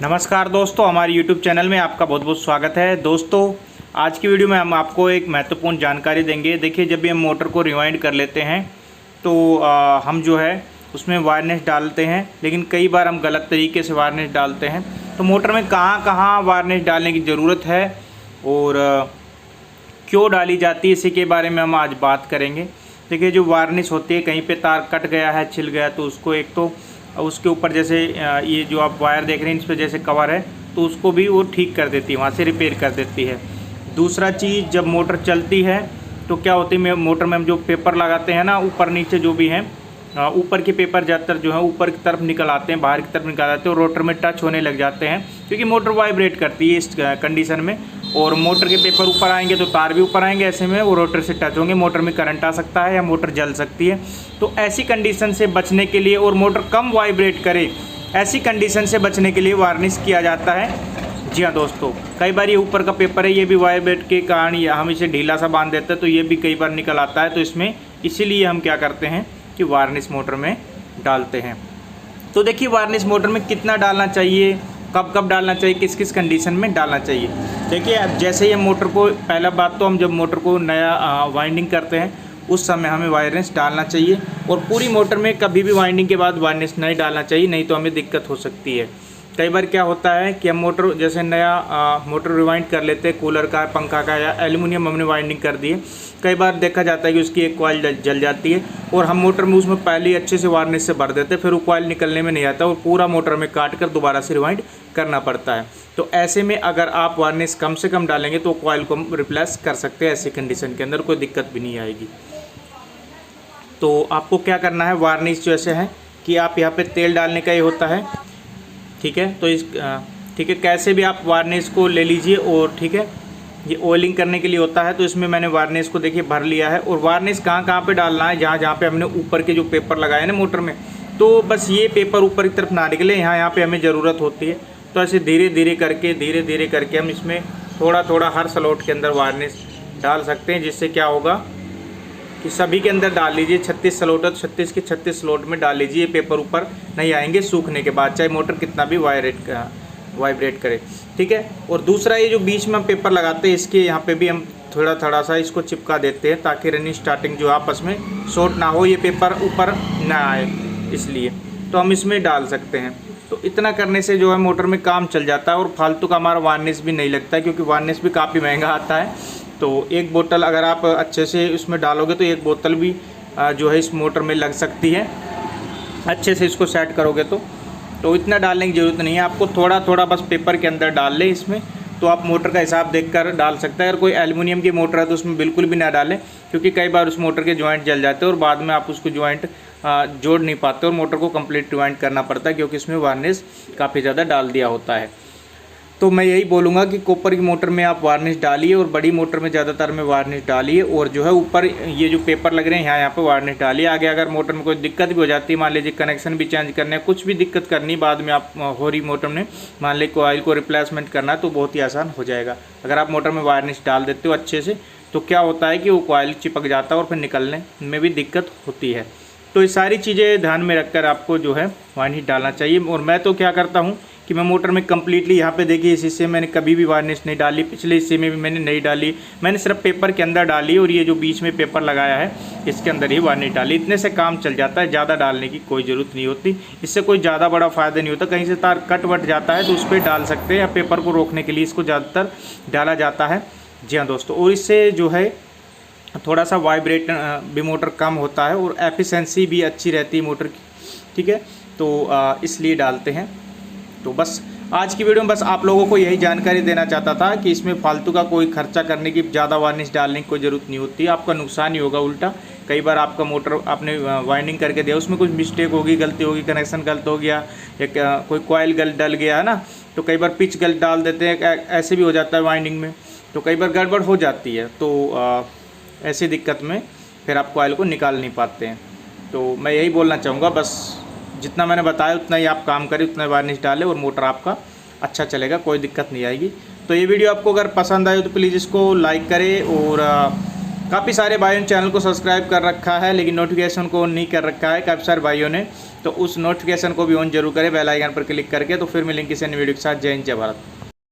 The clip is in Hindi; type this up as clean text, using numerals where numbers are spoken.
नमस्कार दोस्तों, हमारे YouTube चैनल में आपका बहुत बहुत स्वागत है। दोस्तों, आज की वीडियो में हम आपको एक महत्वपूर्ण जानकारी देंगे। देखिए, जब भी हम मोटर को रिवाइंड कर लेते हैं तो हम जो है उसमें वायरनेस डालते हैं, लेकिन कई बार हम गलत तरीके से वायरनेस डालते हैं। तो मोटर में कहाँ कहाँ वायरनेस डालने की ज़रूरत है और क्यों डाली जाती है, इसी के बारे में हम आज बात करेंगे। देखिए, जो वायरनेस होती है, कहीं पे तार कट गया है, छिल गया, तो उसको एक तो उसके ऊपर जैसे ये जो आप वायर देख रहे हैं, इस पर जैसे कवर है, तो उसको भी वो ठीक कर देती है, वहाँ से रिपेयर कर देती है। दूसरा चीज़, जब मोटर चलती है तो क्या होती है, मोटर में हम जो पेपर लगाते हैं ना, ऊपर नीचे जो भी हैं, ऊपर के पेपर ज़्यादातर जो है ऊपर की तरफ निकल आते हैं, बाहर की तरफ निकल आते हैं और रोटर में टच होने लग जाते हैं, क्योंकि मोटर वाइब्रेट करती है इस कंडीशन में। और मोटर के पेपर ऊपर आएंगे तो तार भी ऊपर आएंगे, ऐसे में वो रोटर से टच होंगे, मोटर में करंट आ सकता है या मोटर जल सकती है। तो ऐसी कंडीशन से बचने के लिए और मोटर कम वाइब्रेट करे, ऐसी कंडीशन से बचने के लिए वार्निश किया जाता है। जी हाँ दोस्तों, कई बार ये ऊपर का पेपर है, ये भी वाइब्रेट के कारण या हम इसे ढीला सा बांध देते हैं तो ये भी कई बार निकल आता है। तो इसमें इसीलिए हम क्या करते हैं कि वार्निश मोटर में डालते हैं। तो देखिए, वार्निश मोटर में कितना डालना चाहिए, कब कब डालना चाहिए, किस किस कंडीशन में डालना चाहिए। देखिए, अब जैसे ही हम मोटर को, पहला बात तो हम जब मोटर को नया वाइंडिंग करते हैं उस समय हमें वायरनेस डालना चाहिए, और पूरी मोटर में कभी भी वाइंडिंग के बाद वायरनेस नहीं डालना चाहिए, नहीं तो हमें दिक्कत हो सकती है। कई बार क्या होता है कि हम मोटर जैसे नया मोटर रिवाइंड कर लेते हैं, कूलर का, पंखा का, या एल्युमिनियम हमने वाइंडिंग कर दी है, कई बार देखा जाता है कि उसकी एक कॉइल जल जाती है और हम मोटर में उसमें पहले ही अच्छे से वार्निश से भर देते हैं, फिर वो कॉइल निकलने में नहीं आता और पूरा मोटर में काट कर दोबारा से रिवाइंड करना पड़ता है। तो ऐसे में अगर आप वार्निश कम से कम डालेंगे तो कॉइल को हम रिप्लेस कर सकते हैं, ऐसी कंडीशन के अंदर कोई दिक्कत भी नहीं आएगी। तो आपको क्या करना है, वार्निश जैसे है कि आप यहाँ पे तेल डालने का ही होता है, ठीक है। तो ठीक है, कैसे भी आप वार्निश को ले लीजिए, और ठीक है, ये ऑयलिंग करने के लिए होता है। तो इसमें मैंने वार्निश को देखिए भर लिया है, और वार्निश कहाँ कहाँ पे डालना है, जहाँ जहाँ पे हमने ऊपर के जो पेपर लगाए ना मोटर में, तो बस ये पेपर ऊपर की तरफ ना निकले, यहाँ पे हमें ज़रूरत होती है। तो ऐसे धीरे धीरे करके हम इसमें थोड़ा थोड़ा हर स्लॉट के अंदर वार्निश डाल सकते हैं, जिससे क्या होगा कि सभी के अंदर डाल लीजिए। 36 स्लॉट है तो 36 के 36 स्लॉट में डाल लीजिए, पेपर ऊपर नहीं आएंगे सूखने के बाद, चाहे मोटर कितना भी वाइब्रेट करे, ठीक है। और दूसरा, ये जो बीच में हम पेपर लगाते हैं, इसके यहाँ पे भी हम थोड़ा थोड़ा सा इसको चिपका देते हैं, ताकि रनिंग स्टार्टिंग जो आपस में शॉर्ट ना हो, ये पेपर ऊपर ना आए, इसलिए तो हम इसमें डाल सकते हैं। तो इतना करने से जो है मोटर में काम चल जाता है और फालतू का हमारा वार्निश भी नहीं लगता है, क्योंकि वार्निश भी काफ़ी महंगा आता है। तो एक बोतल अगर आप अच्छे से उसमें डालोगे तो एक बोतल भी जो है इस मोटर में लग सकती है, अच्छे से इसको सेट करोगे तो इतना डालने की ज़रूरत नहीं है। आपको थोड़ा थोड़ा बस पेपर के अंदर डाल ले इसमें, तो आप मोटर का हिसाब देखकर डाल सकते हैं। अगर कोई एल्युमिनियम की मोटर है तो उसमें बिल्कुल भी ना डालें, क्योंकि कई बार उस मोटर के जॉइंट जल जाते हैं और बाद में आप उसको जॉइंट जोड़ नहीं पाते और मोटर को कंप्लीट रिवाइंड करना पड़ता है, क्योंकि इसमें वार्निश काफ़ी ज़्यादा डाल दिया होता है। तो मैं यही बोलूँगा कि कॉपर की मोटर में आप वार्निश डालिए, और बड़ी मोटर में ज़्यादातर में वार्निश डालिए, और जो है ऊपर ये जो पेपर लग रहे हैं यहाँ पे वार्निश डालिए। आगे अगर मोटर में कोई दिक्कत भी हो जाती है, मान लीजिए कनेक्शन भी चेंज करने, कुछ भी दिक्कत करनी बाद में आप हो रही मोटर में, मान लीजिए कॉइल को रिप्लेसमेंट करना, तो बहुत ही आसान हो जाएगा। अगर आप मोटर में वार्निश डाल देते हो अच्छे से, तो क्या होता है कि वो कॉइल चिपक जाता है और फिर निकलने में भी दिक्कत होती है। तो ये सारी चीज़ें ध्यान में रखकर आपको जो है वार्निश डालना चाहिए। और मैं तो क्या करता हूँ कि मैं मोटर में कम्प्लीटली, यहाँ पे देखिए इस हिस्से में मैंने कभी भी वार्निश नहीं डाली, पिछले हिस्से में भी मैंने नहीं डाली, मैंने सिर्फ पेपर के अंदर डाली, और ये जो बीच में पेपर लगाया है इसके अंदर ही वार्निश डाली। इतने से काम चल जाता है, ज़्यादा डालने की कोई ज़रूरत नहीं होती। इससे कोई ज़्यादा बड़ा फ़ायदा नहीं होता। कहीं से तार कट वट जाता है तो उस पर डाल सकते हैं, या पेपर को रोकने के लिए इसको ज़्यादातर डाला जाता है। जी हाँ दोस्तों, और इससे जो है थोड़ा सा वाइब्रेट भी मोटर कम होता है और एफिशिएंसी भी अच्छी रहती है मोटर की, ठीक है। तो इसलिए डालते हैं। तो बस आज की वीडियो में बस आप लोगों को यही जानकारी देना चाहता था कि इसमें फालतू का कोई खर्चा करने की, ज़्यादा वार्निश डालने की कोई ज़रूरत नहीं होती, आपका नुकसान ही होगा उल्टा। कई बार आपका मोटर आपने वाइंडिंग करके दिया, उसमें कुछ मिस्टेक होगी, गलती होगी, कनेक्शन गलत हो गया, या कोई कॉइल गलत डल गया है ना, तो कई बार पिच गलत डाल देते हैं, ऐसे भी हो जाता है वाइंडिंग में, तो कई बार गड़बड़ हो जाती है। तो ऐसी दिक्कत में फिर आप कॉइल को निकाल नहीं पाते हैं। तो मैं यही बोलना चाहूँगा, बस जितना मैंने बताया उतना ही आप काम करें, उतना वार्निश डालें और मोटर आपका अच्छा चलेगा, कोई दिक्कत नहीं आएगी। तो ये वीडियो आपको अगर पसंद आए तो प्लीज़ इसको लाइक करें, और काफ़ी सारे भाइयों ने चैनल को सब्सक्राइब कर रखा है लेकिन नोटिफिकेशन को ऑन नहीं कर रखा है काफ़ी सारे भाइयों ने, तो उस नोटिफिकेशन को भी ऑन जरूर करें बेल आइकन पर क्लिक करके। तो फिर मिलेंगे किसी अन्य वीडियो के साथ। जय हिंद, जय भारत।